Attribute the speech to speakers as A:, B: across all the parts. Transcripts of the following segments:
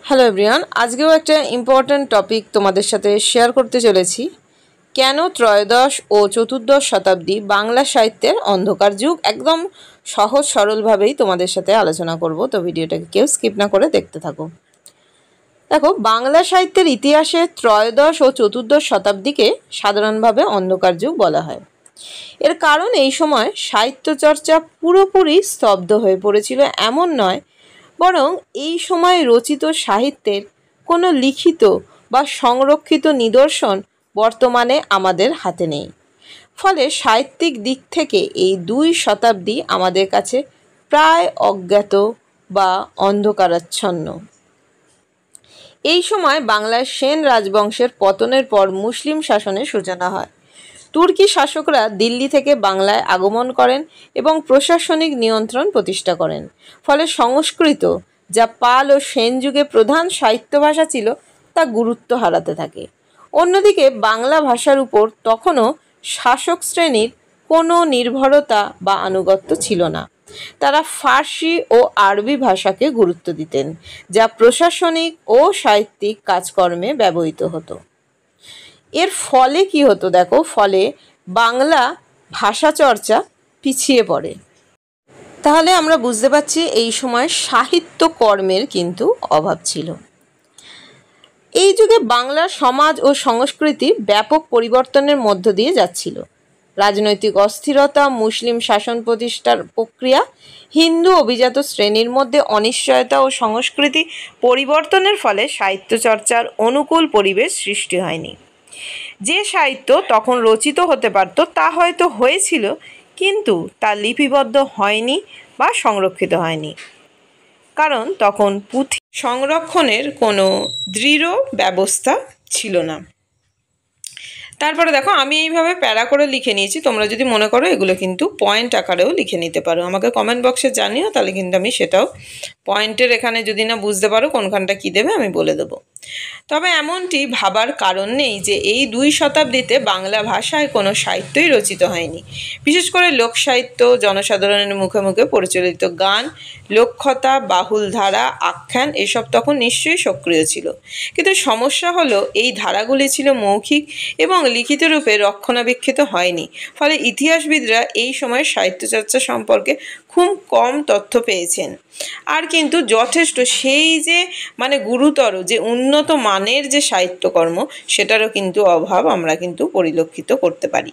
A: Hello everyone, আজকেও একটা important topic তোমাদের সাথে শেয়ার করতে চলেছি। কেন ত্রয়োদশ ও চতুর্দশ শতাব্দী বাংলা সাহিত্যের অন্ধকার যুগ, একদম সহজ সরলভাবেই তোমাদের সাথে আলোচনা করব। তো ভিডিওটাকে কেউ স্কিপ না করে দেখতে থাকো। দেখো, বাংলা সাহিত্যের ইতিহাসে ত্রয়োদশ ও চতুর্দশ শতাব্দীকে সাধারণভাবে অন্ধকার যুগ বলা হয়। এর কারণ এই সময় সাহিত্য চর্চা পুরোপুরি স্তব্ধ হয়ে পড়েছিল এমন নয়, বরং এই সময় রচিত সাহিত্যের কোনো লিখিত বা সংরক্ষিত নিদর্শন বর্তমানে আমাদের হাতে নেই। ফলে সাহিত্যিক দিক থেকে এই 2 শতাব্দী আমাদের কাছে প্রায় অজ্ঞাত বা অন্ধকারাচ্ছন্ন। এই সময় বাংলার সেন রাজবংশের পতনের পর মুসলিম শাসনের সূচনা হয়। তুর্কি শাসকরা দিল্লি থেকে বাংলায় আগমন করেন এবং প্রশাসনিক নিয়ন্ত্রণ প্রতিষ্ঠা করেন। ফলে সংস্কৃত, যা পাল ও সেন যুগে প্রধান সাহিত্য ভাষা ছিল, তা গুরুত্ব হারাতে থাকে। অন্যদিকে বাংলা ভাষার উপর তখনও শাসক শ্রেণীর কোনো নির্ভরতা বা আনুগত্য ছিল না। তারা ফার্সি ও আরবি ভাষাকে গুরুত্ব দিতেন, যা প্রশাসনিক ও সাহিত্যিক কাজকর্মে ব্যবহৃত হতো। এর ফলে কি হতো দেখো, ফলে বাংলা ভাষা চর্চা পিছিয়ে পড়ে। তাহলে আমরা বুঝতে পারছি এই সময় সাহিত্য কর্মের কিন্তু অভাব ছিল। এই যুগে বাংলার সমাজ ও সংস্কৃতি ব্যাপক পরিবর্তনের মধ্য দিয়ে যাচ্ছিল। রাজনৈতিক অস্থিরতা, মুসলিম শাসন প্রতিষ্ঠার প্রক্রিয়া, হিন্দু অভিজাত শ্রেণীর মধ্যে অনিশ্চয়তা ও সংস্কৃতি পরিবর্তনের ফলে সাহিত্য চর্চার অনুকূল পরিবেশ সৃষ্টি হয়নি। যে সাহিত্য তখন রচিত হতে পারত তা হয়তো হয়েছিল, কিন্তু তা লিপিবদ্ধ হয়নি বা সংরক্ষিত হয়নি, কারণ তখন পুঁথি সংরক্ষণের কোনো দৃঢ় ব্যবস্থা ছিল না। তারপরে দেখো, আমি এইভাবে প্যারা করে লিখে নিয়েছি। তোমরা যদি মনে করো এগুলো কিন্তু পয়েন্ট আকারেও লিখে নিতে পারো। আমাকে কমেন্ট বক্সে জানিও, তাহলে কিন্তু আমি সেটাও পয়েন্টের এখানে যদি না বুঝতে পারো কোনখানটা কী দেবে আমি বলে দেবো। তবে এমনটি ভাবার কারণ নেই যে এই 2 শতাব্দীতে বাংলা ভাষায় কোনো সাহিত্যই রচিত হয়নি। বিশেষ করে লোকসাহিত্য, জনসাধারণের মুখে মুখে পরিচালিত গান, লোককথা, বাহুল ধারা, আখ্যান এসব তখন নিশ্চয়ই সক্রিয় ছিল। কিন্তু সমস্যা হলো এই ধারাগুলি ছিল মৌখিক এবং লিখিত রূপে রক্ষণাবেক্ষিত হয়নি। ফলে ইতিহাসবিদরা এই সময় সাহিত্যচর্চা সম্পর্কে খুব কম তথ্য পেয়েছেন। আর কিন্তু যথেষ্ট সেই যে গুরুতর যে উন্নত মানের যে সাহিত্যকর্ম, সেটারও কিন্তু অভাব আমরা কিন্তু পরিলক্ষিত করতে পারি।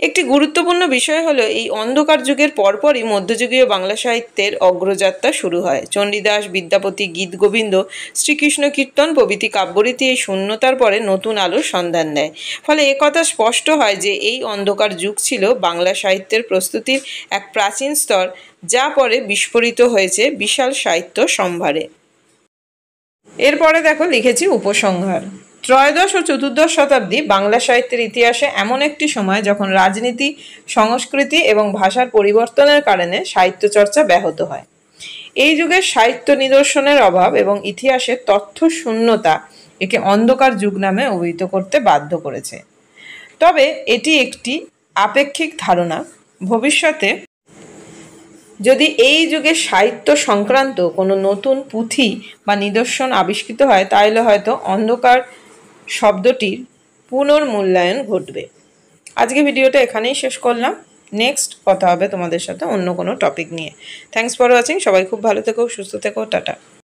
A: একটি গুরুত্বপূর্ণ বিষয় হলো এই অন্ধকার যুগের পরপরই মধ্যযুগীয় বাংলা সাহিত্যের অগ্রযাত্রা শুরু হয়। চণ্ডীদাস, বিদ্যাপতি, গীতগোবিন্দ, শ্রীকৃষ্ণ কীর্তন প্রভৃতি কাব্যরীতি এই শূন্যতার পরে নতুন আলোর সন্ধান দেয়। ফলে একথা স্পষ্ট হয় যে এই অন্ধকার যুগ ছিল বাংলা সাহিত্যের প্রস্তুতির এক প্রাচীন স্তর, যা পরে বিস্ফোরিত হয়েছে বিশাল সাহিত্য সম্ভারে। এরপরে দেখো লিখেছি উপসংহার। ত্রয়োদশ ও চতুর্দশ শতাব্দী বাংলা সাহিত্যের ইতিহাসে এমন একটি সময় যখন রাজনীতি, সংস্কৃতি এবং ভাষার পরিবর্তনের কারণে সাহিত্য চর্চা ব্যাহত হয়। এই যুগের সাহিত্য নিদর্শনের অভাব এবং ইতিহাসের তথ্য শূন্যতা একে অন্ধকার যুগ নামে অভিহিত করতে বাধ্য করেছে। তবে এটি একটি আপেক্ষিক ধারণা। ভবিষ্যতে যদি এই যুগে সাহিত্য সংক্রান্ত কোনো নতুন পুঁথি বা নিদর্শন আবিষ্কৃত হয়, তাহলে হয়তো অন্ধকার শব্দটির পুনর্মূল্যায়ন ঘটবে। আজকে ভিডিওটা এখানেই শেষ করলাম। নেক্সট কথা হবে তোমাদের সাথে অন্য কোনো টপিক নিয়ে। Thanks for watching. সবাই খুব ভালো থেকো, সুস্থ থেকো, টাটা।